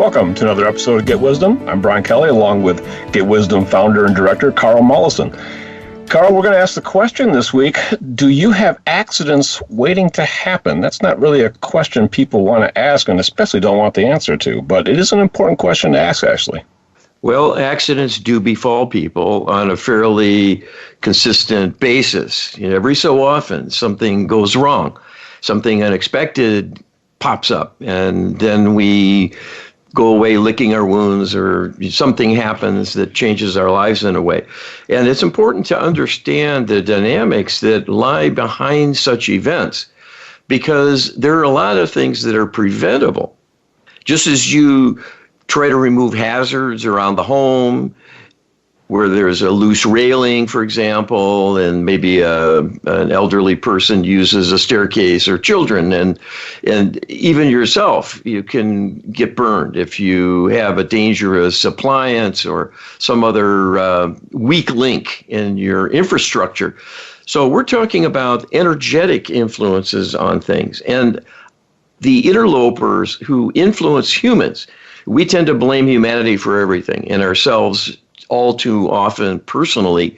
Welcome to another episode of Get Wisdom. I'm Brian Kelly, along with Get Wisdom founder and director Carl Mollison. Carl, we're going to ask the question this week, do you have accidents waiting to happen? That's not really a question people want to ask and especially don't want the answer to, but it is an important question to ask, actually. Well, accidents do befall people on a fairly consistent basis. Every so often, something goes wrong. Something unexpected pops up, and then we go away licking our wounds, or something happens that changes our lives in a way. And it's important to understand the dynamics that lie behind such events, because there are a lot of things that are preventable. Just as you try to remove hazards around the home, where there's a loose railing, for example, and maybe an elderly person uses a staircase, or children, and even yourself, you can get burned if you have a dangerous appliance or some other weak link in your infrastructure. So we're talking about energetic influences on things. And the interlopers who influence humans, we tend to blame humanity for everything, and ourselves all too often personally,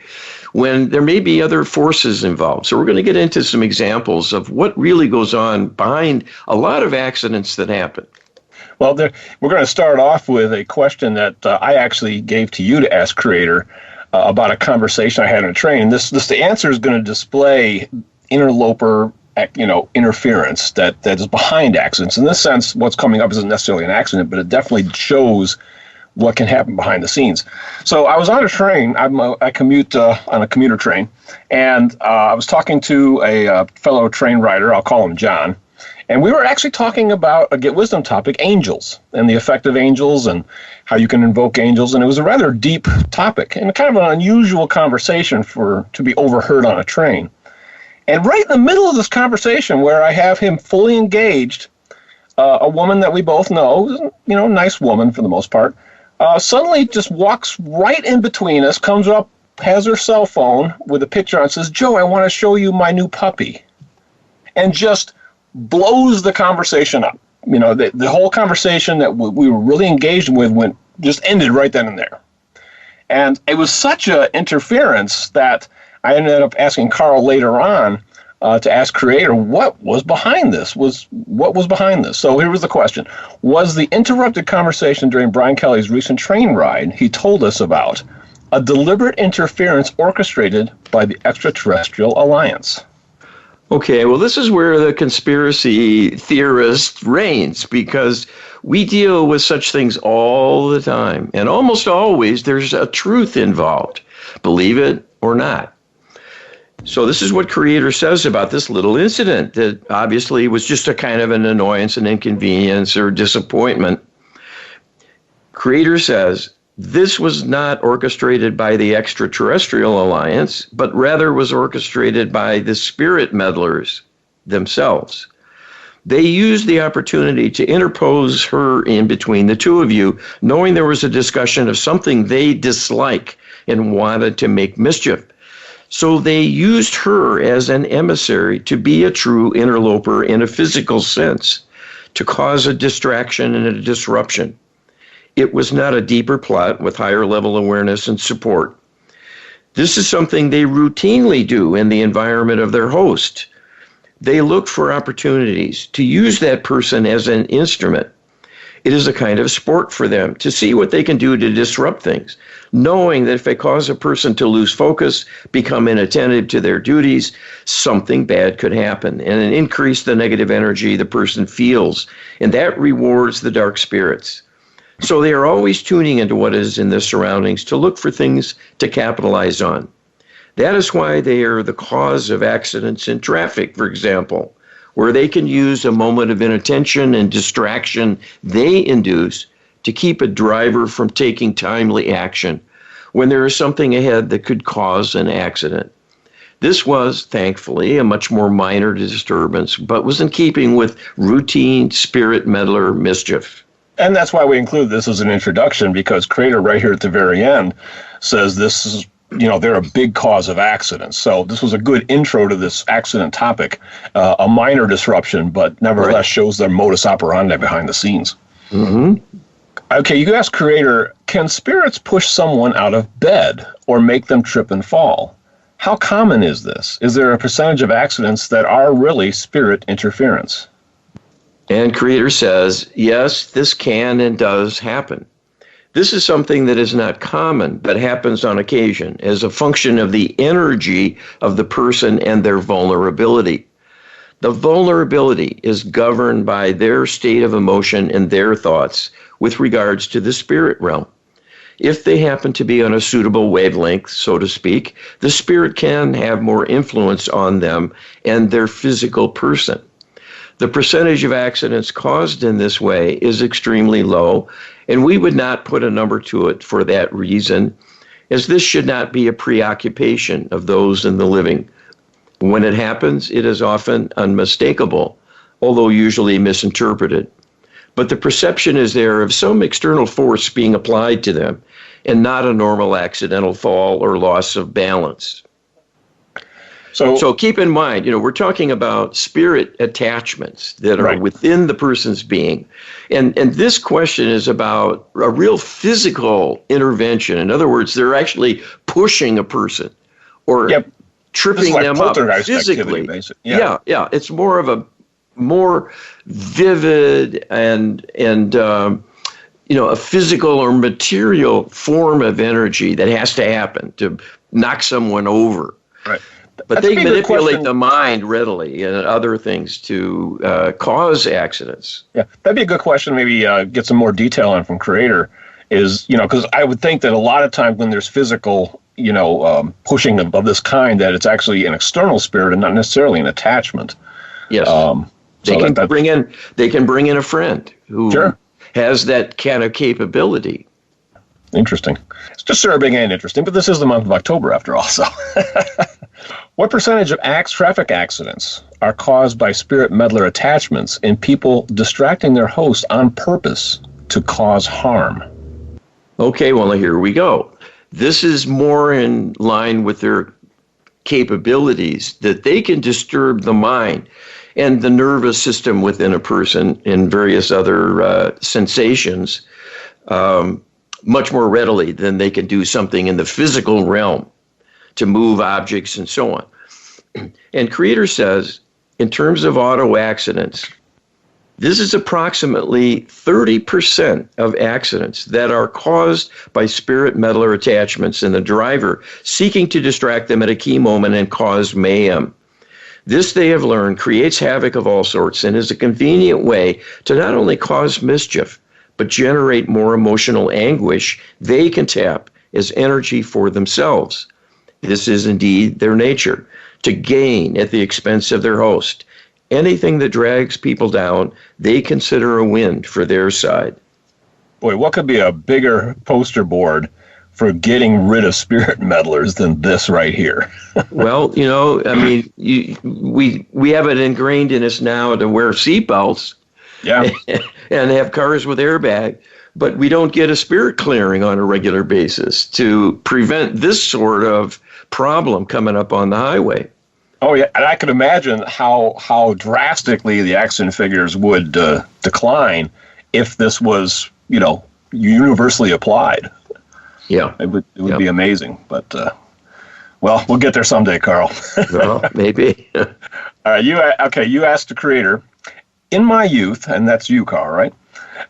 when there may be other forces involved. So we're going to get into some examples of what really goes on behind a lot of accidents that happen. Well, we're going to start off with a question that I actually gave to you to ask Creator about a conversation I had in a train. The answer is going to display interloper interference that is behind accidents. In this sense, what's coming up isn't necessarily an accident, but it definitely shows what can happen behind the scenes. So I was on a train. I commute on a commuter train, and I was talking to a fellow train rider. I'll call him John. And we were actually talking about a Get Wisdom topic, angels, and the effect of angels and how you can invoke angels. And it was a rather deep topic and kind of an unusual conversation to be overheard on a train. And right in the middle of this conversation, where I have him fully engaged, a woman that we both know, nice woman for the most part, suddenly just walks right in between us, comes up, has her cell phone with a picture on, and says, "Joe, I want to show you my new puppy," and just blows the conversation up. The whole conversation that we were really engaged with just ended right then and there. And it was such an interference that I ended up asking Carl later on to ask Creator what was behind this. What was behind this? So here was the question. Was the interrupted conversation during Brian Kelly's recent train ride he told us about a deliberate interference orchestrated by the extraterrestrial alliance? Okay, well, this is where the conspiracy theorist reigns, because we deal with such things all the time. And almost always there's a truth involved, believe it or not. So this is what Creator says about this little incident that obviously was just a kind of an annoyance, an inconvenience, or disappointment. Creator says, this was not orchestrated by the extraterrestrial alliance, but rather was orchestrated by the spirit meddlers themselves. They used the opportunity to interpose her in between the two of you, knowing there was a discussion of something they dislike and wanted to make mischief. So they used her as an emissary to be a true interloper in a physical sense, to cause a distraction and a disruption. It was not a deeper plot with higher level awareness and support. This is something they routinely do in the environment of their host. They look for opportunities to use that person as an instrument. It is a kind of sport for them to see what they can do to disrupt things, knowing that if they cause a person to lose focus, become inattentive to their duties, something bad could happen and increase the negative energy the person feels, and that rewards the dark spirits. So they are always tuning into what is in their surroundings to look for things to capitalize on. That is why they are the cause of accidents in traffic, for example, where they can use a moment of inattention and distraction they induce to keep a driver from taking timely action when there is something ahead that could cause an accident. This was, thankfully, a much more minor disturbance, but was in keeping with routine spirit meddler mischief. And that's why we include this as an introduction, because Creator right here at the very end says this is, they're a big cause of accidents. So this was a good intro to this accident topic, a minor disruption, but nevertheless shows their modus operandi behind the scenes. Mm-hmm. Okay, you ask Creator, can spirits push someone out of bed or make them trip and fall? How common is this? Is there a percentage of accidents that are really spirit interference? And Creator says, yes, this can and does happen. This is something that is not common, but happens on occasion as a function of the energy of the person and their vulnerability. The vulnerability is governed by their state of emotion and their thoughts with regards to the spirit realm. If they happen to be on a suitable wavelength, so to speak, the spirit can have more influence on them and their physical person. The percentage of accidents caused in this way is extremely low, and we would not put a number to it for that reason, as this should not be a preoccupation of those in the living. When it happens, it is often unmistakable, although usually misinterpreted. But the perception is there of some external force being applied to them, and not a normal accidental fall or loss of balance. So keep in mind, we're talking about spirit attachments that are within the person's being. And this question is about a real physical intervention. In other words, they're actually pushing a person or tripping them up physically. Yeah. It's more of a more vivid and a physical or material form of energy that has to happen to knock someone over. Right. But they manipulate the mind readily and other things to cause accidents. Yeah, that'd be a good question. Maybe get some more detail on from Creator. Is because I would think that a lot of times when there's physical, pushing of this kind, that it's actually an external spirit and not necessarily an attachment. Yes. They can bring in a friend who has that kind of capability. Interesting. It's disturbing and interesting, but this is the month of October after all. So, what percentage of traffic accidents are caused by spirit meddler attachments in people distracting their host on purpose to cause harm? Okay, well, here we go. This is more in line with their capabilities, that they can disturb the mind and the nervous system within a person and various other sensations much more readily than they can do something in the physical realm to move objects and so on. And Creator says, in terms of auto accidents, this is approximately 30% of accidents that are caused by spirit meddler attachments in the driver seeking to distract them at a key moment and cause mayhem. This, they have learned, creates havoc of all sorts and is a convenient way to not only cause mischief, but generate more emotional anguish they can tap as energy for themselves. This is indeed their nature, to gain at the expense of their host. Anything that drags people down, they consider a win for their side. Boy, what could be a bigger poster board for getting rid of spirit meddlers than this right here? Well, we have it ingrained in us now to wear seatbelts. Yeah. And have cars with airbag, but we don't get a spirit clearing on a regular basis to prevent this sort of problem coming up on the highway. Oh, yeah. And I could imagine how drastically the accident figures would decline if this was, universally applied. Yeah. It would be amazing. But, we'll get there someday, Carl. Well, maybe. All right. You asked the Creator. In my youth, and that's you, Carl, right?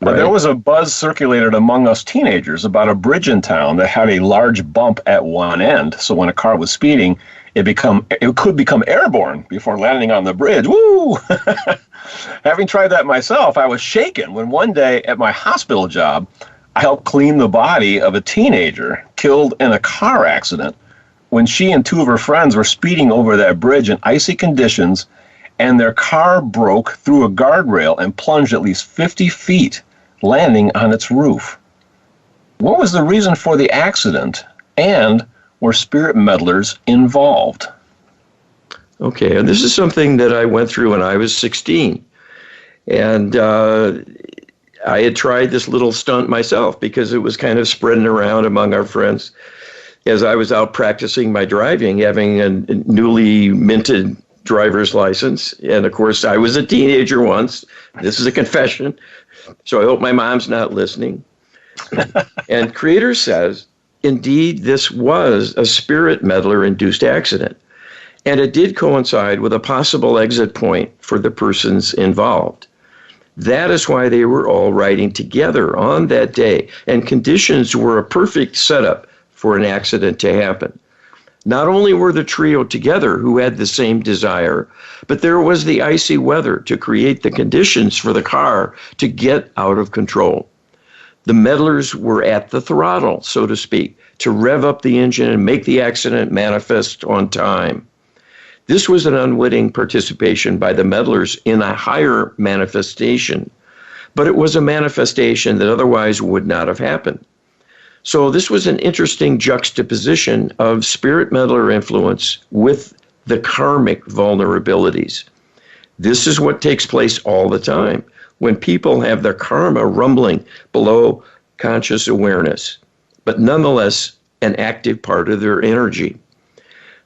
There was a buzz circulated among us teenagers about a bridge in town that had a large bump at one end. So when a car was speeding, it could become airborne before landing on the bridge. Woo! Having tried that myself, I was shaken when one day at my hospital job, I helped clean the body of a teenager killed in a car accident when she and two of her friends were speeding over that bridge in icy conditions, and their car broke through a guardrail and plunged at least 50 feet, landing on its roof. What was the reason for the accident, and were spirit meddlers involved? Okay, and this is something that I went through when I was 16. And I had tried this little stunt myself because it was kind of spreading around among our friends as I was out practicing my driving, having a newly minted driver's license. And of course, I was a teenager once. This is a confession, so I hope my mom's not listening. And Creator says, indeed, this was a spirit meddler-induced accident. And it did coincide with a possible exit point for the persons involved. That is why they were all riding together on that day, and conditions were a perfect setup for an accident to happen. Not only were the trio together who had the same desire, but there was the icy weather to create the conditions for the car to get out of control. The meddlers were at the throttle, so to speak, to rev up the engine and make the accident manifest on time. This was an unwitting participation by the meddlers in a higher manifestation, but it was a manifestation that otherwise would not have happened. So this was an interesting juxtaposition of spirit meddler influence with the karmic vulnerabilities. This is what takes place all the time when people have their karma rumbling below conscious awareness, but nonetheless an active part of their energy.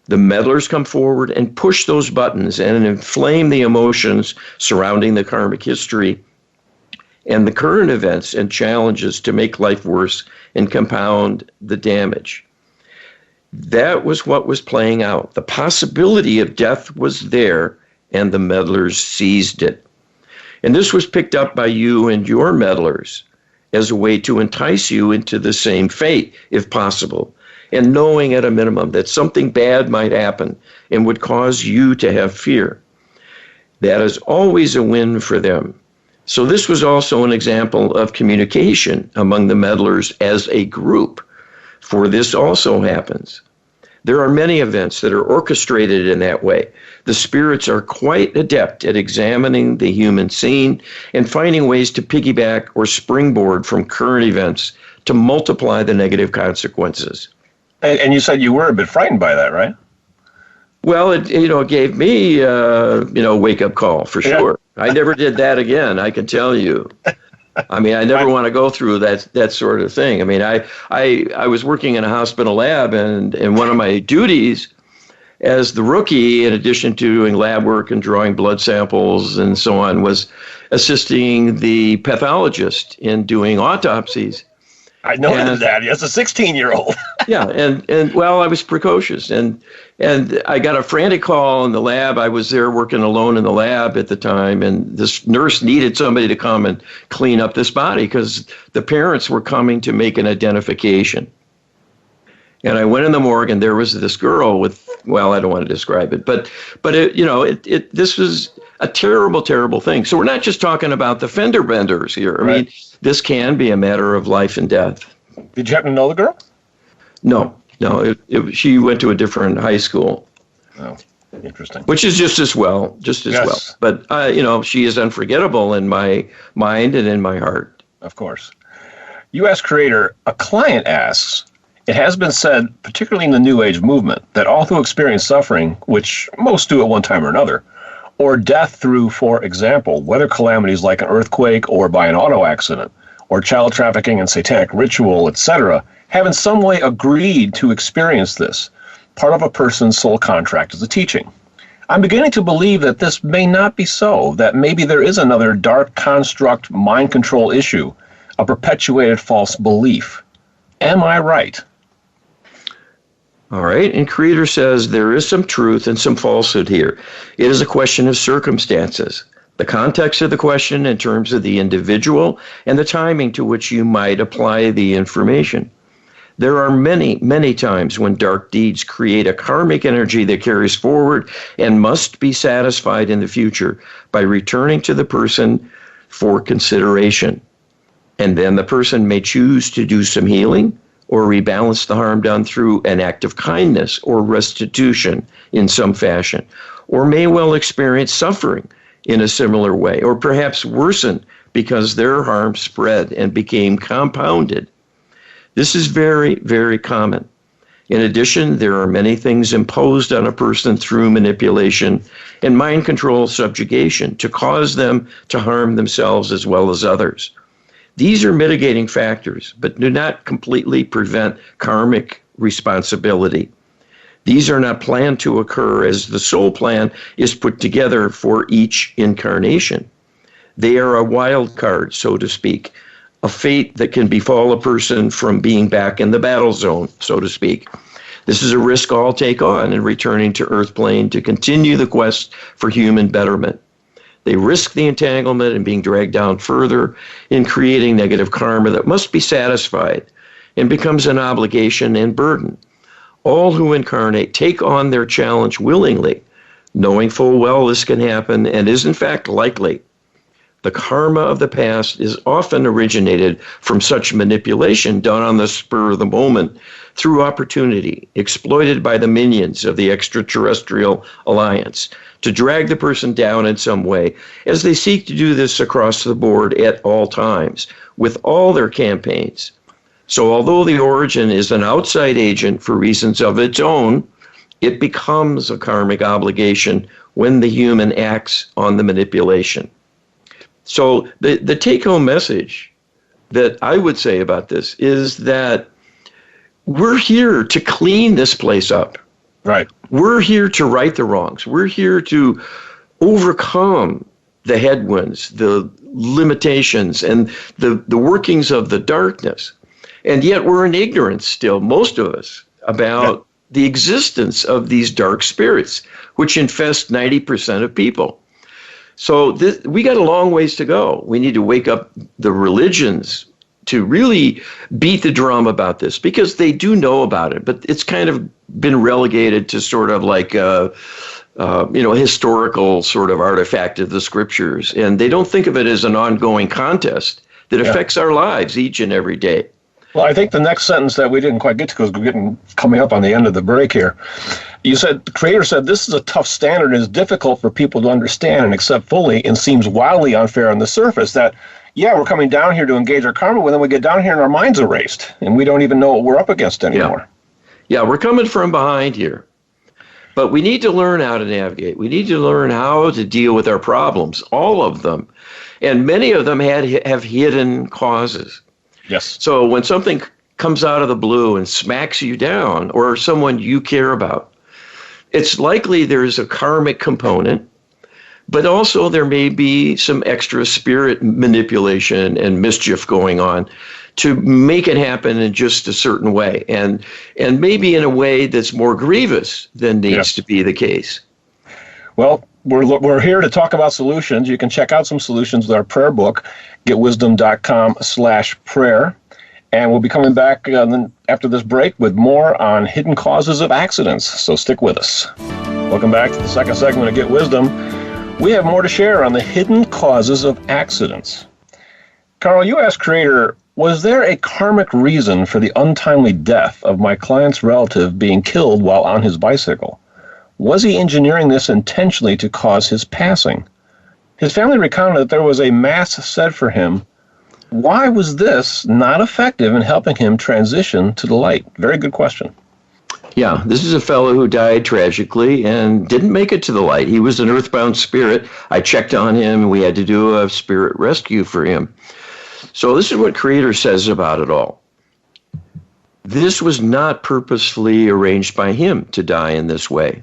The meddlers come forward and push those buttons and inflame the emotions surrounding the karmic history and the current events and challenges to make life worse and compound the damage. That was what was playing out. The possibility of death was there, and the meddlers seized it. And this was picked up by you and your meddlers as a way to entice you into the same fate, if possible, and knowing at a minimum that something bad might happen and would cause you to have fear. That is always a win for them. So this was also an example of communication among the meddlers as a group, for this also happens. There are many events that are orchestrated in that way. The spirits are quite adept at examining the human scene and finding ways to piggyback or springboard from current events to multiply the negative consequences. And you said you were a bit frightened by that, right? Well, it gave me a wake-up call for sure. Yeah. I never did that again, I can tell you. I mean, I never want to go through that sort of thing. I mean, I was working in a hospital lab, and one of my duties as the rookie, in addition to doing lab work and drawing blood samples and so on, was assisting the pathologist in doing autopsies. I noticed that. As a 16-year-old. Yeah, and well, I was precocious, and I got a frantic call in the lab. I was there working alone in the lab at the time, and this nurse needed somebody to come and clean up this body because the parents were coming to make an identification. And I went in the morgue, and there was this girl with, well, I don't want to describe it, but this was a terrible, terrible thing. So we're not just talking about the fender benders here. I mean, this can be a matter of life and death. Did you happen to know the girl? No. She went to a different high school. Oh, interesting. Which is just as well. But, she is unforgettable in my mind and in my heart. Of course. You ask Creator, a client asks, it has been said, particularly in the New Age movement, that all who experience suffering, which most do at one time or another, or death through, for example, weather calamities like an earthquake or by an auto accident, or child trafficking and satanic ritual, etc., have in some way agreed to experience this. Part of a person's soul contract is a teaching. I'm beginning to believe that this may not be so, that maybe there is another dark construct mind control issue, a perpetuated false belief. Am I right? All right, and Creator says there is some truth and some falsehood here. It is a question of circumstances. The context of the question in terms of the individual and the timing to which you might apply the information. There are many, many times when dark deeds create a karmic energy that carries forward and must be satisfied in the future by returning to the person for consideration. And then the person may choose to do some healing or rebalance the harm done through an act of kindness or restitution in some fashion, or may well experience suffering in a similar way, or perhaps worsen because their harm spread and became compounded. This is very, very common. In addition, there are many things imposed on a person through manipulation and mind control subjugation to cause them to harm themselves as well as others. These are mitigating factors, but do not completely prevent karmic responsibility. These are not planned to occur as the soul plan is put together for each incarnation. They are a wild card, so to speak, a fate that can befall a person from being back in the battle zone, so to speak. This is a risk all take on in returning to Earth plane to continue the quest for human betterment. They risk the entanglement and being dragged down further in creating negative karma that must be satisfied and becomes an obligation and burden. All who incarnate take on their challenge willingly, knowing full well this can happen and is in fact likely. The karma of the past is often originated from such manipulation done on the spur of the moment through opportunity, exploited by the minions of the extraterrestrial alliance to drag the person down in some way, as they seek to do this across the board at all times with all their campaigns. So although the origin is an outside agent for reasons of its own, it becomes a karmic obligation when the human acts on the manipulation. So the take-home message that I would say about this is that we're here to clean this place up. Right. We're here to right the wrongs. We're here to overcome the headwinds, the limitations, and the workings of the darkness. And yet we're in ignorance still, most of us, about the existence of these dark spirits, which infest 90% of people. So we got a long ways to go. We need to wake up the religions to really beat the drum about this, because they do know about it, but it's kind of been relegated to sort of like a historical sort of artifact of the scriptures. And they don't think of it as an ongoing contest that affects our lives each and every day. Well, I think the next sentence that we didn't quite get to, because we're coming up on the end of the break here. You said, the creator said, this is a tough standard and is difficult for people to understand and accept fully, and seems wildly unfair on the surface. That, we're coming down here to engage our karma, but then we get down here and our mind's erased, and we don't even know what we're up against anymore. Yeah, we're coming from behind here. But we need to learn how to navigate. We need to learn how to deal with our problems, all of them. And many of them have hidden causes. Yes. So when something comes out of the blue and smacks you down, or someone you care about, it's likely there's a karmic component, but also there may be some extra spirit manipulation and mischief going on to make it happen in just a certain way, and maybe in a way that's more grievous than needs to be the case. Well, we're here to talk about solutions. You can check out some solutions with our prayer book, getwisdom.com/prayer. And we'll be coming back after this break with more on hidden causes of accidents. So stick with us. Welcome back to the second segment of Get Wisdom. We have more to share on the hidden causes of accidents. Carl, you asked Creator, was there a karmic reason for the untimely death of my client's relative being killed while on his bicycle? Was he engineering this intentionally to cause his passing? His family recounted that there was a mass said for him. Why was this not effective in helping him transition to the light? Very good question. Yeah, this is a fellow who died tragically and didn't make it to the light. He was an earthbound spirit. I checked on him, and we had to do a spirit rescue for him. So this is what Creator says about it all. This was not purposefully arranged by him to die in this way.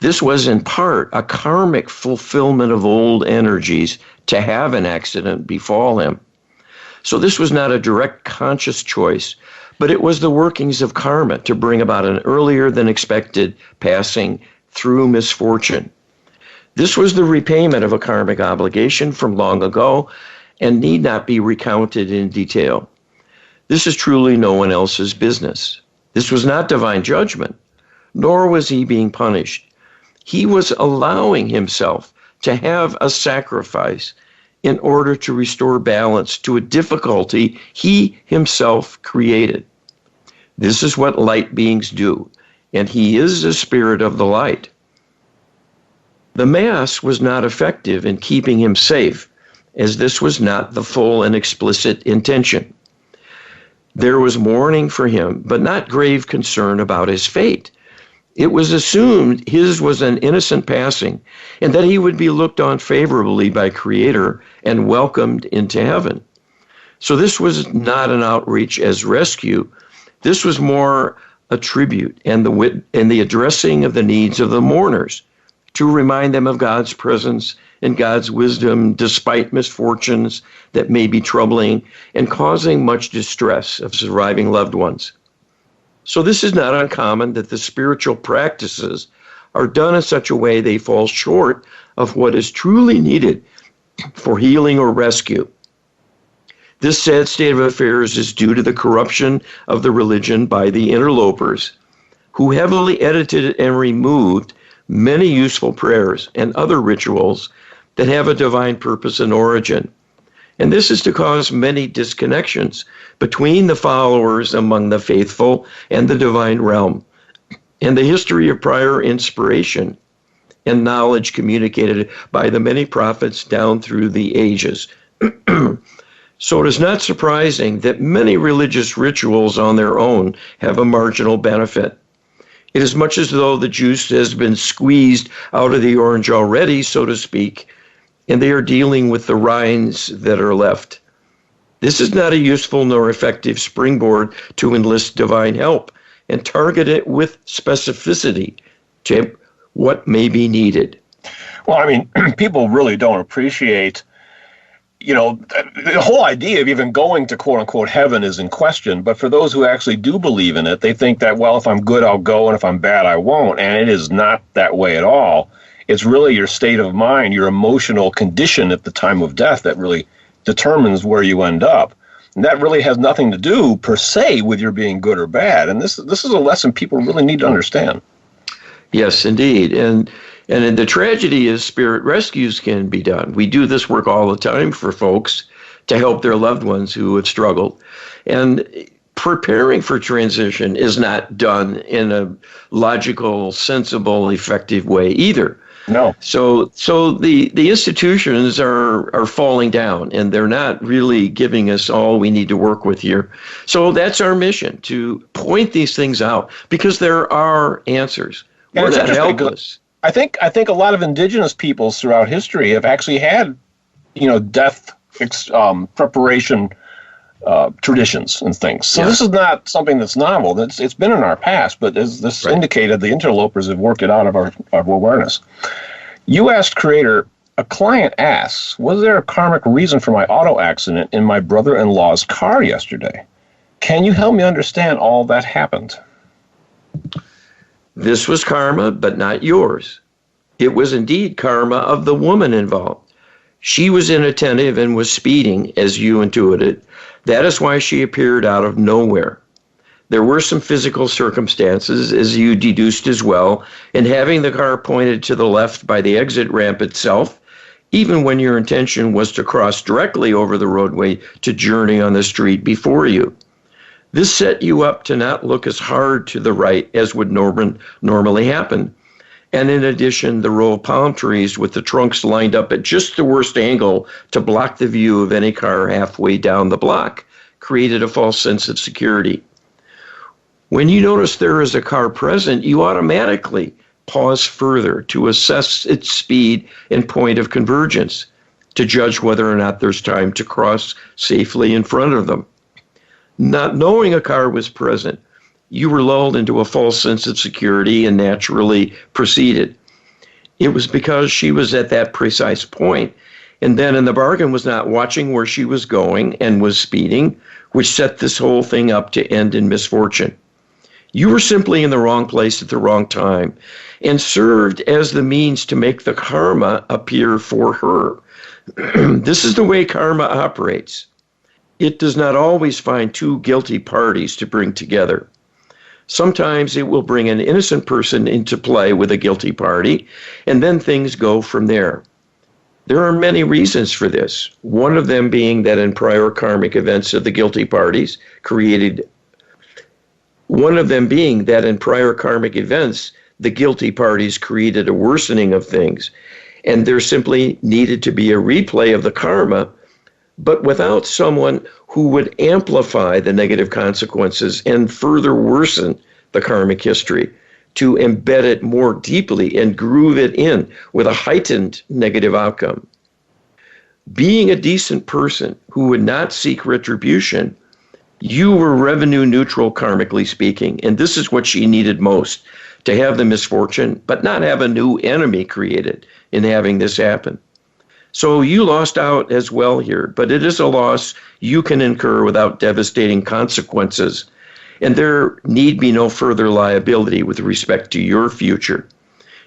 This was in part a karmic fulfillment of old energies to have an accident befall him. So this was not a direct conscious choice, but it was the workings of karma to bring about an earlier than expected passing through misfortune. This was the repayment of a karmic obligation from long ago and need not be recounted in detail. This is truly no one else's business. This was not divine judgment, nor was he being punished. He was allowing himself to have a sacrifice in order to restore balance to a difficulty he himself created. This is what light beings do, and he is the spirit of the light. The Mass was not effective in keeping him safe, as this was not the full and explicit intention. There was mourning for him, but not grave concern about his fate. It was assumed his was an innocent passing, and that he would be looked on favorably by Creator and welcomed into heaven. So this was not an outreach as rescue. This was more a tribute and the addressing of the needs of the mourners to remind them of God's presence in God's wisdom despite misfortunes that may be troubling and causing much distress of surviving loved ones. So this is not uncommon that the spiritual practices are done in such a way they fall short of what is truly needed for healing or rescue. This sad state of affairs is due to the corruption of the religion by the interlopers, who heavily edited and removed many useful prayers and other rituals that have a divine purpose and origin. And this is to cause many disconnections between the followers among the faithful and the divine realm, and the history of prior inspiration and knowledge communicated by the many prophets down through the ages. So it is not surprising that many religious rituals on their own have a marginal benefit. It is much as though the juice has been squeezed out of the orange already, so to speak, and they are dealing with the rinds that are left. This is not a useful nor effective springboard to enlist divine help and target it with specificity to what may be needed. Well, I mean, people really don't appreciate, the whole idea of even going to quote unquote heaven is in question. But for those who actually do believe in it, they think that, well, if I'm good, I'll go, and if I'm bad, I won't. And it is not that way at all. It's really your state of mind, your emotional condition at the time of death that really determines where you end up. And that really has nothing to do, per se, with your being good or bad. And this is a lesson people really need to understand. Yes, indeed. And the tragedy is spirit rescues can be done. We do this work all the time for folks to help their loved ones who have struggled. And preparing for transition is not done in a logical, sensible, effective way either. No. So the institutions are falling down, and they're not really giving us all we need to work with here. So that's our mission, to point these things out, because there are answers. We're not helpless. I think a lot of indigenous peoples throughout history have actually had, death preparation traditions and things. So This is not something that's novel. It's been in our past, but as this indicated, the interlopers have worked it out of our awareness. You asked Creator, a client asks, was there a karmic reason for my auto accident in my brother-in-law's car yesterday? Can you help me understand all that happened? This was karma, but not yours. It was indeed karma of the woman involved. She was inattentive and was speeding, as you intuited. That is why she appeared out of nowhere. There were some physical circumstances, as you deduced as well, in having the car pointed to the left by the exit ramp itself, even when your intention was to cross directly over the roadway to journey on the street before you. This set you up to not look as hard to the right as would normally happen. And in addition, the row of palm trees with the trunks lined up at just the worst angle to block the view of any car halfway down the block created a false sense of security. When you notice there is a car present, you automatically pause further to assess its speed and point of convergence to judge whether or not there's time to cross safely in front of them. Not knowing a car was present, you were lulled into a false sense of security and naturally proceeded. It was because she was at that precise point, and then in the bargain was not watching where she was going and was speeding, which set this whole thing up to end in misfortune. You were simply in the wrong place at the wrong time and served as the means to make the karma appear for her. This is the way karma operates. It does not always find two guilty parties to bring together. Sometimes it will bring an innocent person into play with a guilty party, and then things go from there. There are many reasons for this, one of them being that in prior karmic events of the guilty parties the guilty parties created a worsening of things, and there simply needed to be a replay of the karma, but without someone who would amplify the negative consequences and further worsen the karmic history, to embed it more deeply and groove it in with a heightened negative outcome. Being a decent person who would not seek retribution, you were revenue neutral karmically speaking, and this is what she needed most, to have the misfortune, but not have a new enemy created in having this happen. So you lost out as well here, but it is a loss you can incur without devastating consequences. And there need be no further liability with respect to your future.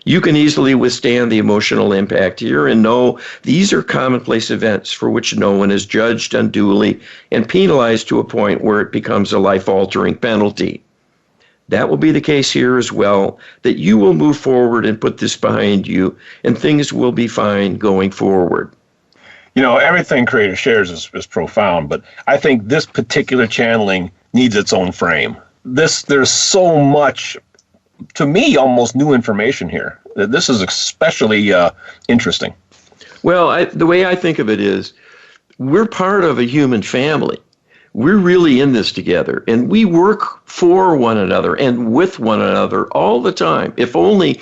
You can easily withstand the emotional impact here and know these are commonplace events for which no one is judged unduly and penalized to a point where it becomes a life-altering penalty. That will be the case here as well, that you will move forward and put this behind you, and things will be fine going forward. Everything Creator shares is profound, but I think this particular channeling needs its own frame. There's so much, to me, almost new information here. This is especially interesting. Well, the way I think of it is, we're part of a human family. We're really in this together, and we work for one another and with one another all the time, if only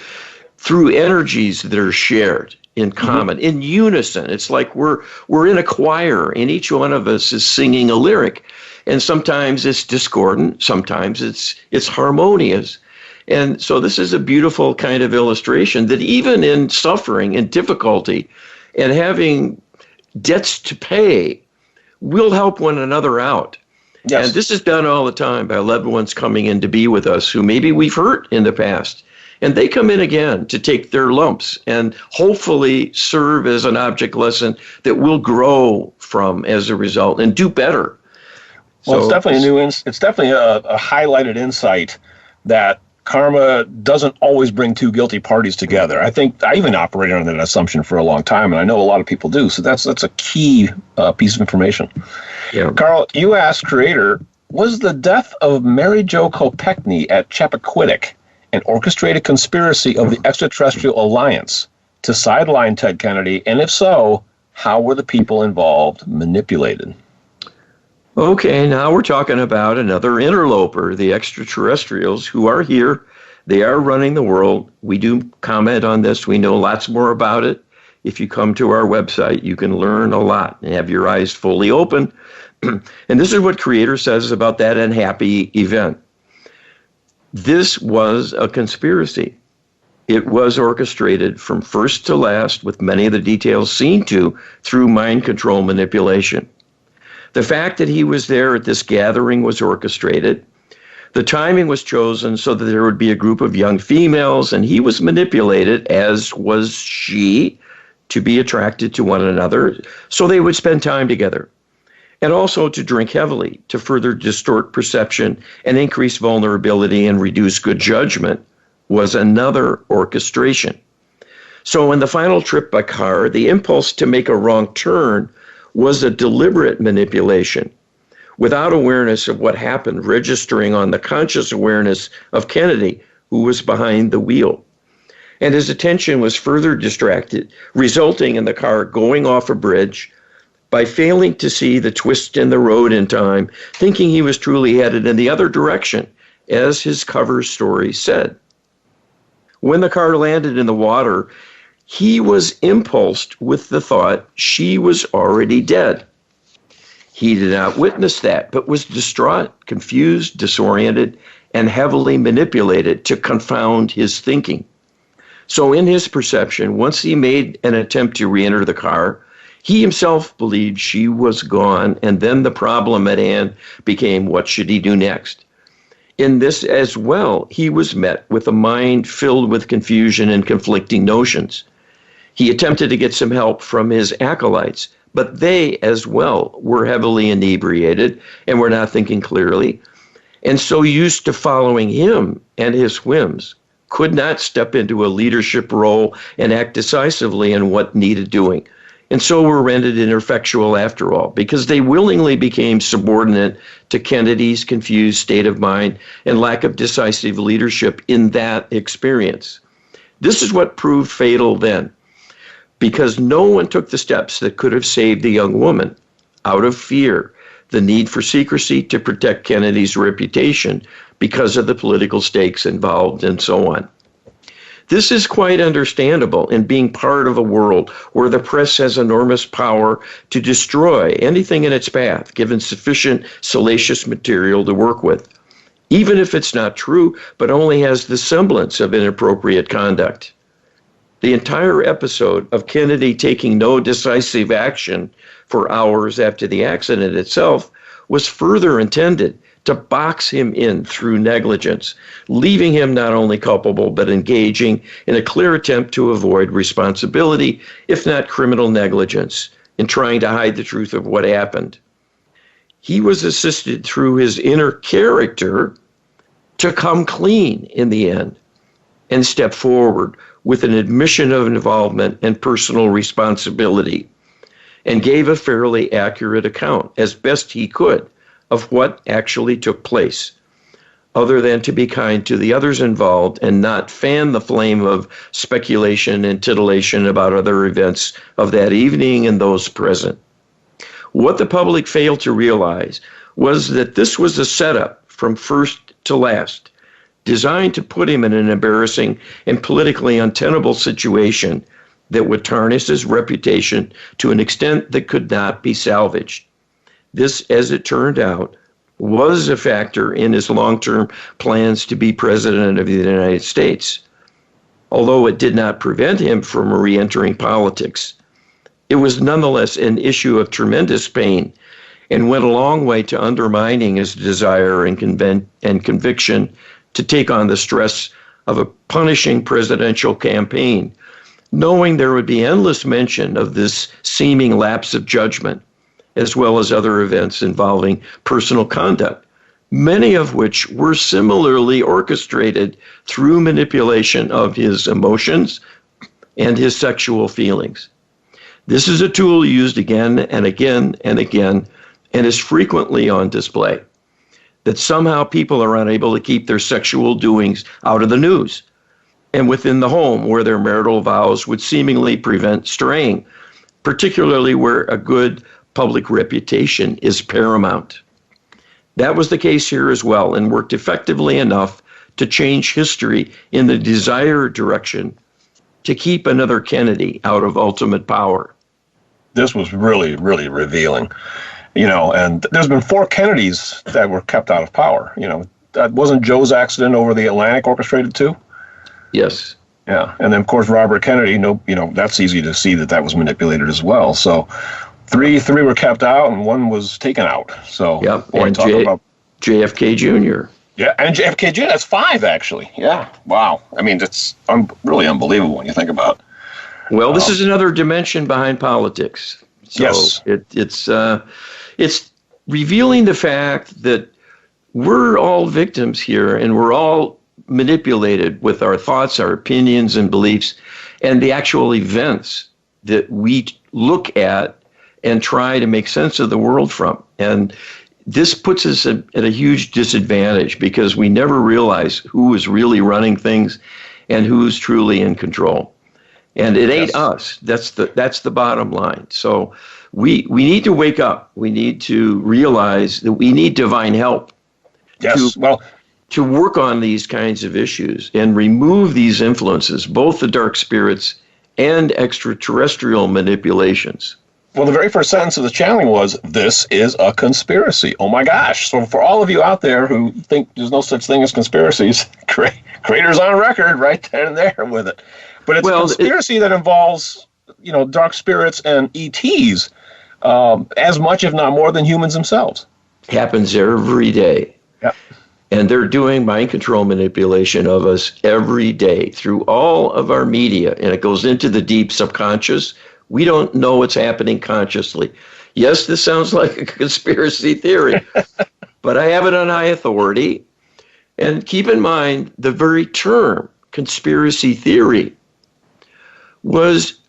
through energies that are shared in common, in unison. It's like we're in a choir, and each one of us is singing a lyric, and sometimes it's discordant, sometimes it's harmonious. And so this is a beautiful kind of illustration that even in suffering and difficulty and having debts to pay, we'll help one another out. Yes. And this is done all the time by loved ones coming in to be with us who maybe we've hurt in the past. And they come in again to take their lumps and hopefully serve as an object lesson that we'll grow from as a result and do better. Well, it's definitely it's definitely a highlighted insight that karma doesn't always bring two guilty parties together. I think I even operated on that assumption for a long time, and I know a lot of people do. So that's a key piece of information. Yeah. Carl, you asked Creator, was the death of Mary Jo Kopechne at Chappaquiddick an orchestrated conspiracy of the Extraterrestrial Alliance to sideline Ted Kennedy? And if so, how were the people involved manipulated? Okay, now we're talking about another interloper, the extraterrestrials who are here. They are running the world. We do comment on this. We know lots more about it. If you come to our website, you can learn a lot and have your eyes fully open. And this is what Creator says about that unhappy event. This was a conspiracy. It was orchestrated from first to last, with many of the details seen to through mind control manipulation. The fact that he was there at this gathering was orchestrated. The timing was chosen so that there would be a group of young females, and he was manipulated, as was she, to be attracted to one another, so they would spend time together. And also to drink heavily, to further distort perception and increase vulnerability and reduce good judgment, was another orchestration. So in the final trip by car, the impulse to make a wrong turn was a deliberate manipulation, without awareness of what happened, registering on the conscious awareness of Kennedy, who was behind the wheel. And his attention was further distracted, resulting in the car going off a bridge by failing to see the twist in the road in time, thinking he was truly headed in the other direction, as his cover story said. When the car landed in the water, he was impulsed with the thought she was already dead. He did not witness that, but was distraught, confused, disoriented, and heavily manipulated to confound his thinking. So in his perception, once he made an attempt to re-enter the car, he himself believed she was gone, and then the problem at hand became, what should he do next? In this as well, he was met with a mind filled with confusion and conflicting notions. He attempted to get some help from his acolytes, but they as well were heavily inebriated and were not thinking clearly, and so used to following him and his whims, could not step into a leadership role and act decisively in what needed doing. And so were rendered ineffectual after all, because they willingly became subordinate to Kennedy's confused state of mind and lack of decisive leadership in that experience. This is what proved fatal then, because no one took the steps that could have saved the young woman out of fear, the need for secrecy to protect Kennedy's reputation because of the political stakes involved and so on. This is quite understandable in being part of a world where the press has enormous power to destroy anything in its path, given sufficient salacious material to work with, even if it's not true, but only has the semblance of inappropriate conduct. The entire episode of Kennedy taking no decisive action for hours after the accident itself was further intended to box him in through negligence, leaving him not only culpable, but engaging in a clear attempt to avoid responsibility, if not criminal negligence, in trying to hide the truth of what happened. He was assisted through his inner character to come clean in the end and step forward with an admission of involvement and personal responsibility, and gave a fairly accurate account, as best he could, of what actually took place, other than to be kind to the others involved and not fan the flame of speculation and titillation about other events of that evening and those present. What the public failed to realize was that this was a setup from first to last, designed to put him in an embarrassing and politically untenable situation that would tarnish his reputation to an extent that could not be salvaged. This, as it turned out, was a factor in his long-term plans to be president of the United States, although it did not prevent him from re-entering politics. It was nonetheless an issue of tremendous pain and went a long way to undermining his desire and conviction to take on the stress of a punishing presidential campaign, knowing there would be endless mention of this seeming lapse of judgment, as well as other events involving personal conduct, many of which were similarly orchestrated through manipulation of his emotions and his sexual feelings. This is a tool used again and again and again, and is frequently on display. That somehow people are unable to keep their sexual doings out of the news and within the home, where their marital vows would seemingly prevent straying, particularly where a good public reputation is paramount. That was the case here as well, and worked effectively enough to change history in the desired direction to keep another Kennedy out of ultimate power. This was really, really revealing. And there's been 4 Kennedys that were kept out of power. That wasn't Joe's accident over the Atlantic orchestrated too? Yes. Yeah. And then, of course, Robert Kennedy, that's easy to see that was manipulated as well. So three were kept out and 1 was taken out. So, yep. Boy, and talk about JFK Jr. Yeah, and JFK Jr., that's 5, actually. Yeah. Wow. I mean, it's really unbelievable when you think about it. Well, this is another dimension behind politics. So yes. It's revealing the fact that we're all victims here, and we're all manipulated with our thoughts, our opinions, and beliefs, and the actual events that we look at and try to make sense of the world from. And this puts us at a huge disadvantage, because we never realize who is really running things and who's truly in control. And it ain't us. That's the bottom line. So we need to wake up. We need to realize that we need divine help to work on these kinds of issues and remove these influences, both the dark spirits and extraterrestrial manipulations. Well, the very first sentence of the channeling was, "This is a conspiracy." Oh my gosh. So for all of you out there who think there's no such thing as conspiracies, Creator's on record right then and there with it. But it's a conspiracy that involves, dark spirits and ETs as much, if not more, than humans themselves. Happens every day. Yep. And they're doing mind control manipulation of us every day through all of our media, and it goes into the deep subconscious. We don't know what's happening consciously. Yes, this sounds like a conspiracy theory, but I have it on high authority. And keep in mind, the very term conspiracy theory was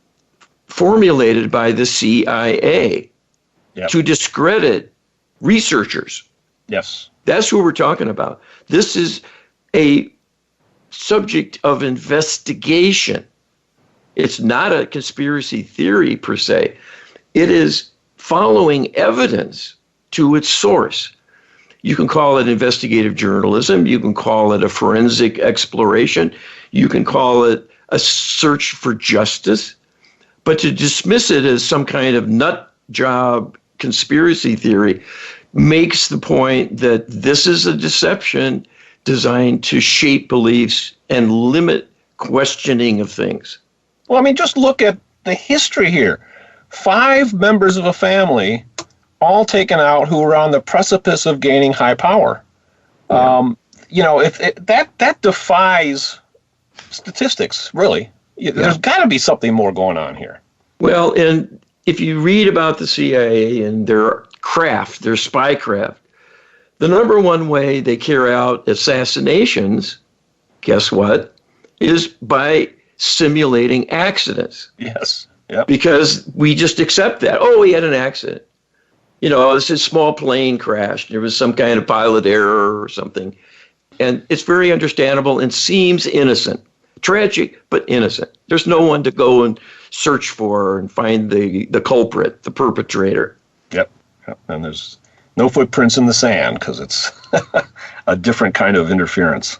formulated by the CIA to discredit researchers. Yes. That's who we're talking about. This is a subject of investigation. It's not a conspiracy theory per se. It is following evidence to its source. You can call it investigative journalism. You can call it a forensic exploration. You can call it a search for justice. But to dismiss it as some kind of nut job conspiracy theory makes the point that this is a deception designed to shape beliefs and limit questioning of things. Well, I mean, just look at the history here. 5 members of a family all taken out who were on the precipice of gaining high power. Yeah. If that defies statistics, really. There's got to be something more going on here. Well, and if you read about the CIA and their craft, their spy craft, the number one way they carry out assassinations, guess what, is by simulating accidents. Yes. Yep. Because we just accept that. Oh, he had an accident. It's a small plane crashed. There was some kind of pilot error or something. And it's very understandable and seems innocent. Tragic, but innocent. There's no one to go and search for and find the culprit, the perpetrator. Yep. And there's no footprints in the sand because it's a different kind of interference.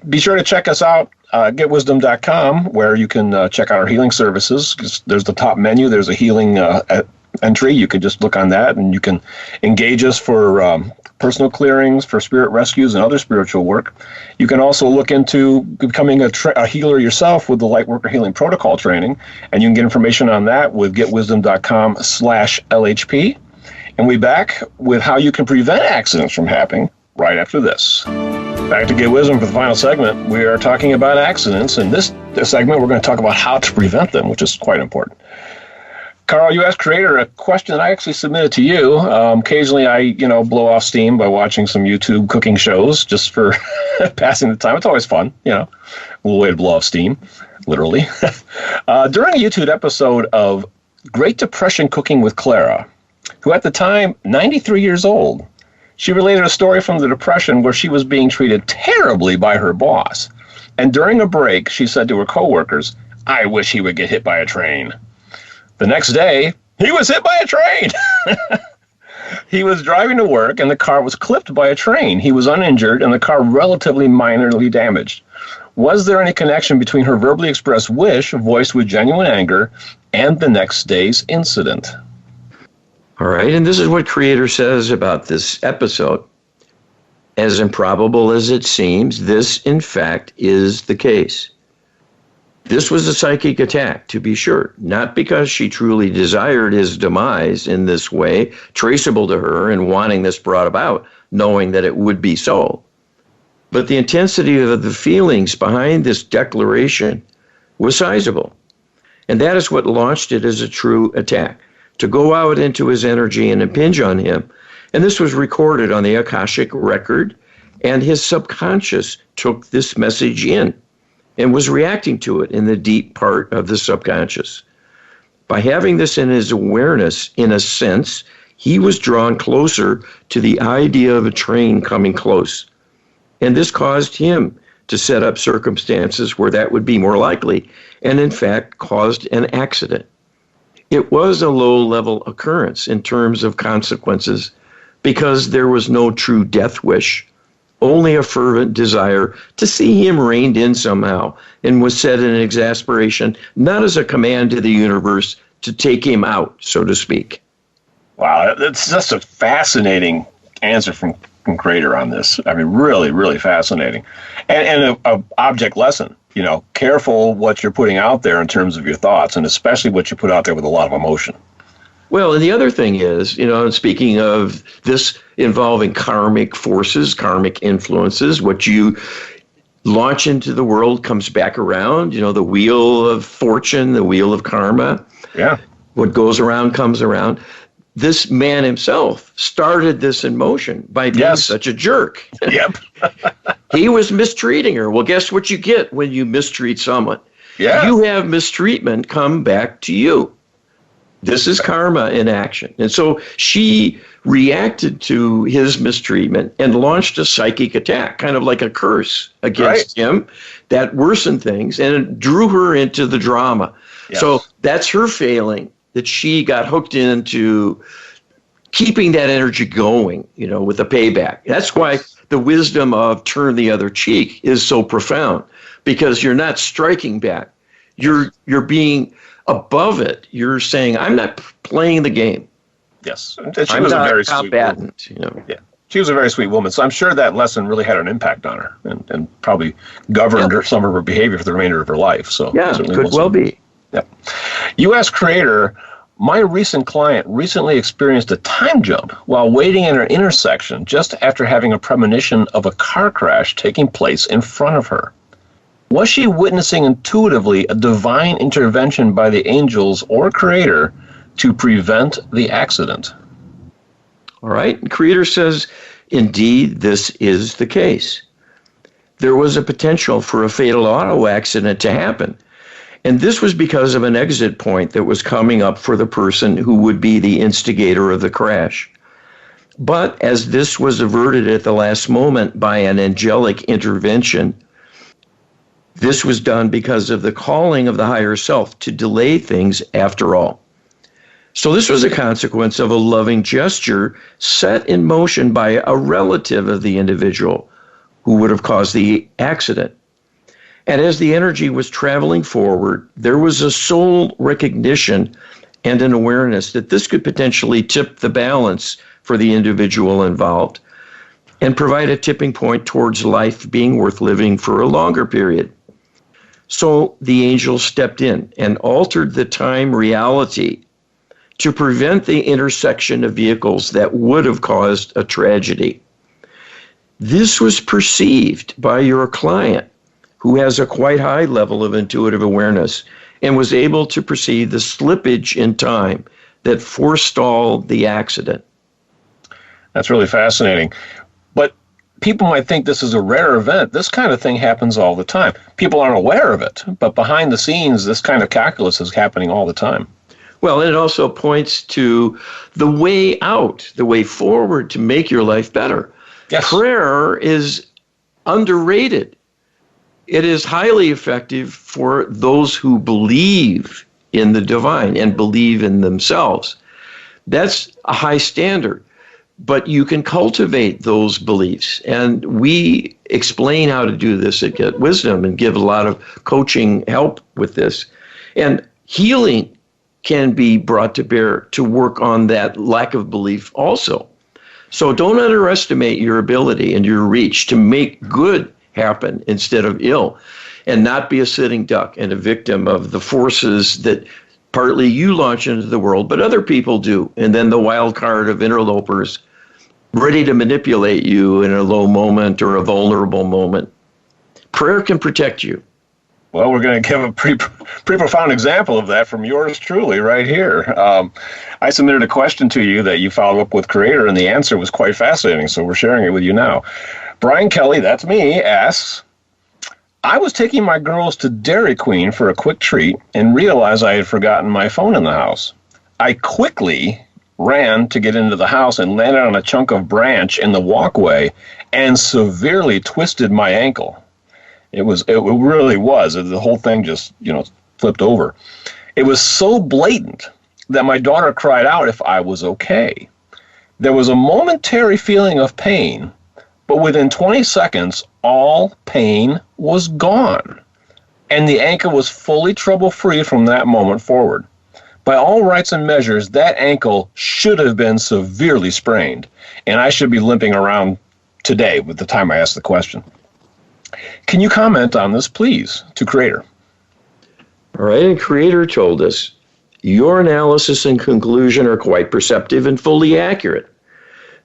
Be sure to check us out, getwisdom.com, where you can check out our healing services. There's the top menu. There's a healing entry. You can just look on that, and you can engage us for personal clearings, for spirit rescues, and other spiritual work. You can also look into becoming a healer yourself with the Lightworker Healing Protocol training, and you can get information on that with getwisdom.com/LHP. And we'll be back with how you can prevent accidents from happening right after this. Back to Get Wisdom for the final segment. We are talking about accidents. In this segment, we're going to talk about how to prevent them, which is quite important. Carl, you asked Creator a question that I actually submitted to you. Occasionally, I blow off steam by watching some YouTube cooking shows just for passing the time. It's always fun, a little way to blow off steam, literally. During a YouTube episode of Great Depression Cooking with Clara, who at the time, 93 years old, she related a story from the Depression where she was being treated terribly by her boss. And during a break, she said to her coworkers, "I wish he would get hit by a train." The next day, he was hit by a train. He was driving to work, and the car was clipped by a train. He was uninjured, and the car relatively minorly damaged. Was there any connection between her verbally expressed wish, voiced with genuine anger, and the next day's incident? All right, and this is what Creator says about this episode. As improbable as it seems, this, in fact, is the case. This was a psychic attack, to be sure, not because she truly desired his demise in this way, traceable to her and wanting this brought about, knowing that it would be so. But the intensity of the feelings behind this declaration was sizable. And that is what launched it as a true attack, to go out into his energy and impinge on him. And this was recorded on the Akashic record, and his subconscious took this message in and was reacting to it in the deep part of the subconscious. By having this in his awareness, in a sense, he was drawn closer to the idea of a train coming close. And this caused him to set up circumstances where that would be more likely, and in fact caused an accident. It was a low-level occurrence in terms of consequences because there was no true death wish, only a fervent desire to see him reined in somehow, and was said in exasperation, not as a command to the universe to take him out, so to speak. Wow, that's just a fascinating answer from Creator on this. I mean, really, really fascinating. And a object lesson, careful what you're putting out there in terms of your thoughts, and especially what you put out there with a lot of emotion. Well, and the other thing is, speaking of this involving karmic forces, karmic influences, what you launch into the world comes back around, the wheel of fortune, the wheel of karma. Yeah. What goes around comes around. This man himself started this in motion by being such a jerk. Yep. He was mistreating her. Well, guess what you get when you mistreat someone? Yeah. You have mistreatment come back to you. This is karma in action. And so she reacted to his mistreatment and launched a psychic attack, kind of like a curse against him that worsened things, and it drew her into the drama. Yes. So that's her failing, that she got hooked into keeping that energy going, with a payback. That's why the wisdom of turn the other cheek is so profound, because you're not striking back. You're being above it. You're saying, I'm not playing the game. Yes. I'm not a combatant. Yeah. She was a very sweet woman, so I'm sure that lesson really had an impact on her and probably governed some of her behavior for the remainder of her life. So yeah, could well be. Yep. You asked Creator, my recent client recently experienced a time jump while waiting in an intersection just after having a premonition of a car crash taking place in front of her. Was she witnessing intuitively a divine intervention by the angels or Creator to prevent the accident? All right. Creator says, indeed, this is the case. There was a potential for a fatal auto accident to happen. And this was because of an exit point that was coming up for the person who would be the instigator of the crash. But as this was averted at the last moment by an angelic intervention, this was done because of the calling of the higher self to delay things after all. So this was a consequence of a loving gesture set in motion by a relative of the individual who would have caused the accident. And as the energy was traveling forward, there was a soul recognition and an awareness that this could potentially tip the balance for the individual involved and provide a tipping point towards life being worth living for a longer period. So the angel stepped in and altered the time reality to prevent the intersection of vehicles that would have caused a tragedy. This was perceived by your client, who has a quite high level of intuitive awareness and was able to perceive the slippage in time that forestalled the accident. That's really fascinating. But people might think this is a rare event. This kind of thing happens all the time. People aren't aware of it, but behind the scenes, this kind of calculus is happening all the time. Well, it also points to the way out, the way forward to make your life better. Yes. Prayer is underrated. It is highly effective for those who believe in the divine and believe in themselves. That's a high standard, but you can cultivate those beliefs. And we explain how to do this at Get Wisdom and give a lot of coaching help with this. And healing can be brought to bear to work on that lack of belief also. So don't underestimate your ability and your reach to make good happen instead of ill, and not be a sitting duck and a victim of the forces that partly you launch into the world, but other people do. And then the wild card of interlopers ready to manipulate you in a low moment or a vulnerable moment. Prayer can protect you. Well, we're going to give a pretty profound example of that from yours truly right here. I submitted a question to you that you followed up with Creator, and the answer was quite fascinating, so we're sharing it with you now. Brian Kelly, that's me, asks, I was taking my girls to Dairy Queen for a quick treat and realized I had forgotten my phone in the house. I quickly ran to get into the house and landed on a chunk of branch in the walkway and severely twisted my ankle. It really was. The whole thing just, flipped over. It was so blatant that my daughter cried out if I was okay. There was a momentary feeling of pain, but within 20 seconds, all pain was gone, and the ankle was fully trouble-free from that moment forward. By all rights and measures, that ankle should have been severely sprained, and I should be limping around today with the time I asked the question. Can you comment on this, please, to Creator? All right, and Creator told us, your analysis and conclusion are quite perceptive and fully accurate.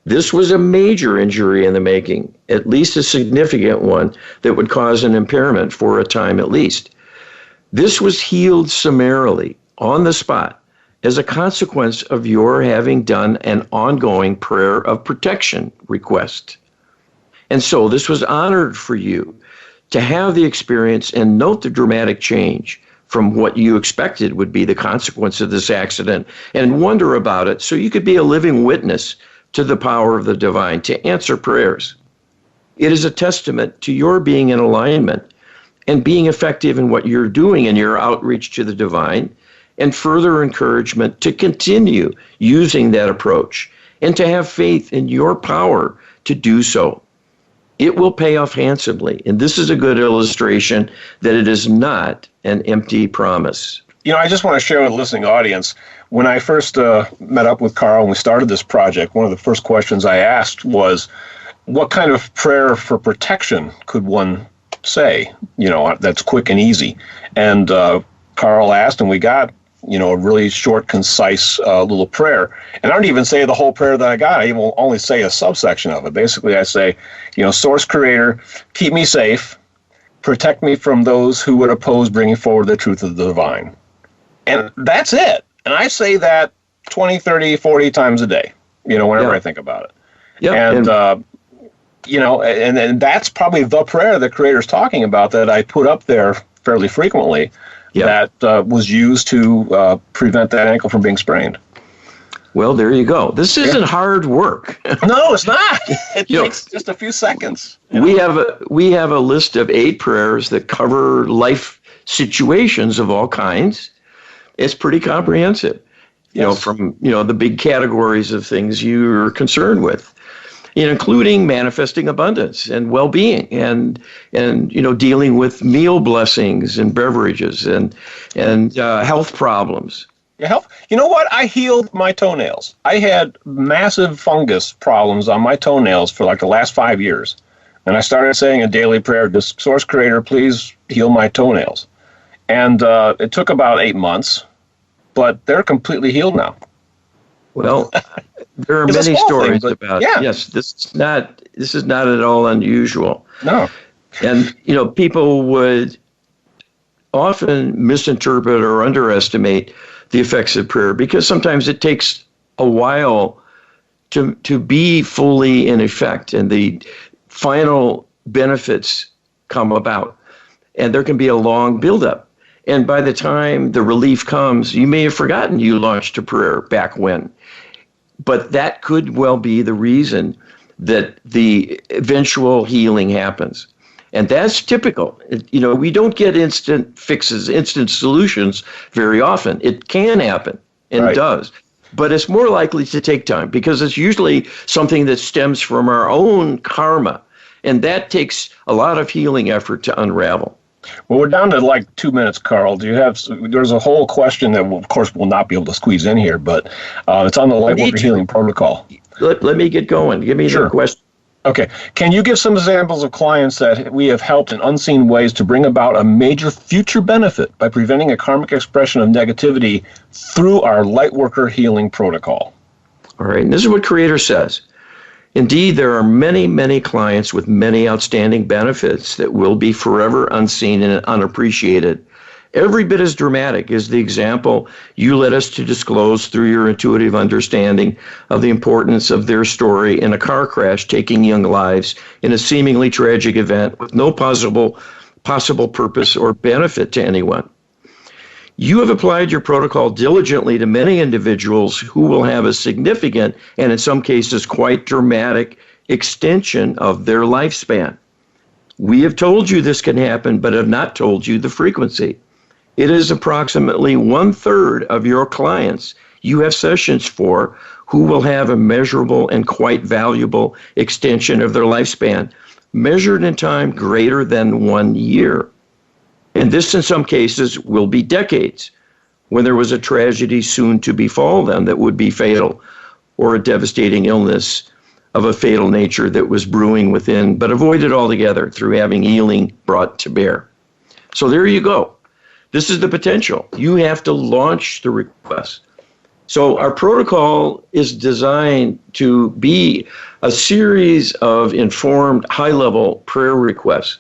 This was a major injury in the making, at least a significant one that would cause an impairment for a time at least. This was healed summarily, on the spot, as a consequence of your having done an ongoing prayer of protection request. And so this was honored for you to have the experience and note the dramatic change from what you expected would be the consequence of this accident and wonder about it so you could be a living witness to the power of the divine to answer prayers. It is a testament to your being in alignment and being effective in what you're doing in your outreach to the divine, and further encouragement to continue using that approach and to have faith in your power to do so. It will pay off handsomely. And this is a good illustration that it is not an empty promise. I just want to share with the listening audience, when I first met up with Carl and we started this project, one of the first questions I asked was, what kind of prayer for protection could one say, that's quick and easy? And Carl asked, and we got, a really short, concise little prayer. And I don't even say the whole prayer that I got. I will only say a subsection of it. Basically, I say, Source Creator, keep me safe, protect me from those who would oppose bringing forward the truth of the divine. And that's it. And I say that 20, 30, 40 times a day, whenever I think about it. Yeah. And, and that's probably the prayer the Creator's talking about that I put up there fairly frequently. That was used to prevent that ankle from being sprained. Well, there you go. This isn't hard work. No, it's not. It takes just a few seconds. We have a list of 8 prayers that cover life situations of all kinds. It's pretty comprehensive. From the big categories of things you're concerned with, including manifesting abundance and well-being, and dealing with meal blessings and beverages and health problems. Health. You know what? I healed my toenails. I had massive fungus problems on my toenails for like the last 5 years, and I started saying a daily prayer: "Just Source Creator, please heal my toenails." And it took about 8 months, but they're completely healed now. Well, there are many stories about it. Yes, this is not at all unusual. No. And, people would often misinterpret or underestimate the effects of prayer because sometimes it takes a while to be fully in effect and the final benefits come about. And there can be a long buildup. And by the time the relief comes, you may have forgotten you launched a prayer back when. But that could well be the reason that the eventual healing happens. And that's typical. We don't get instant fixes, instant solutions very often. It can happen, and It does. But it's more likely to take time because it's usually something that stems from our own karma. And that takes a lot of healing effort to unravel. Well, we're down to like 2 minutes, Carl. There's a whole question that, of course, we'll not be able to squeeze in here, but it's on the Lightworker Healing Protocol. Let me get going. Give me the question. Okay. Can you give some examples of clients that we have helped in unseen ways to bring about a major future benefit by preventing a karmic expression of negativity through our Lightworker Healing Protocol? All right. And this is what Creator says. Indeed, there are many, many clients with many outstanding benefits that will be forever unseen and unappreciated. Every bit as dramatic as the example you led us to disclose through your intuitive understanding of the importance of their story in a car crash taking young lives in a seemingly tragic event with no possible purpose or benefit to anyone. You have applied your protocol diligently to many individuals who will have a significant and in some cases quite dramatic extension of their lifespan. We have told you this can happen, but have not told you the frequency. It is approximately 1/3 of your clients you have sessions for who will have a measurable and quite valuable extension of their lifespan, measured in time greater than 1 year. And this, in some cases, will be decades, when there was a tragedy soon to befall them that would be fatal, or a devastating illness of a fatal nature that was brewing within, but avoided altogether through having healing brought to bear. So there you go. This is the potential. You have to launch the request. So our protocol is designed to be a series of informed, high-level prayer requests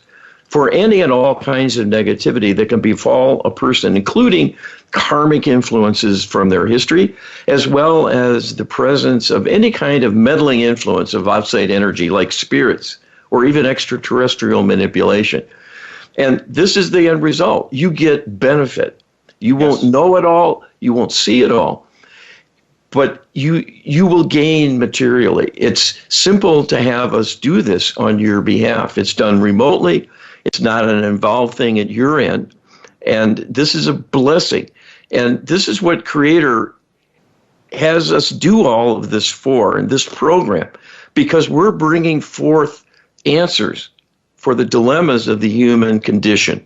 for any and all kinds of negativity that can befall a person, including karmic influences from their history, as well as the presence of any kind of meddling influence of outside energy like spirits or even extraterrestrial manipulation. And this is the end result. You get benefit. You won't know it all. You won't see it all. But you will gain materially. It's simple to have us do this on your behalf. It's done remotely. It's not an involved thing at your end. And this is a blessing. And this is what Creator has us do all of this for in this program, because we're bringing forth answers for the dilemmas of the human condition.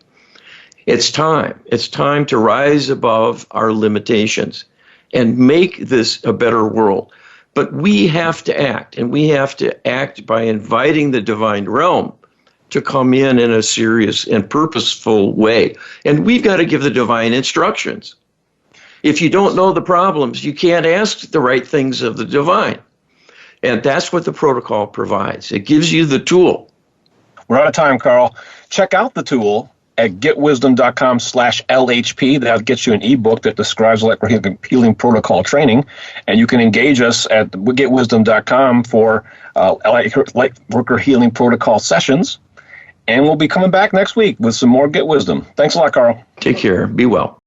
It's time. It's time to rise above our limitations and make this a better world. But we have to act, and we have to act by inviting the divine realm to come in a serious and purposeful way. And we've got to give the divine instructions. If you don't know the problems, you can't ask the right things of the divine. And that's what the protocol provides. It gives you the tool. We're out of time, Carl. Check out the tool at getwisdom.com/LHP. That gets you an ebook that describes Lightworker Healing Protocol training. And you can engage us at getwisdom.com for Lightworker Healing Protocol sessions. And we'll be coming back next week with some more Get Wisdom. Thanks a lot, Carl. Take care. Be well.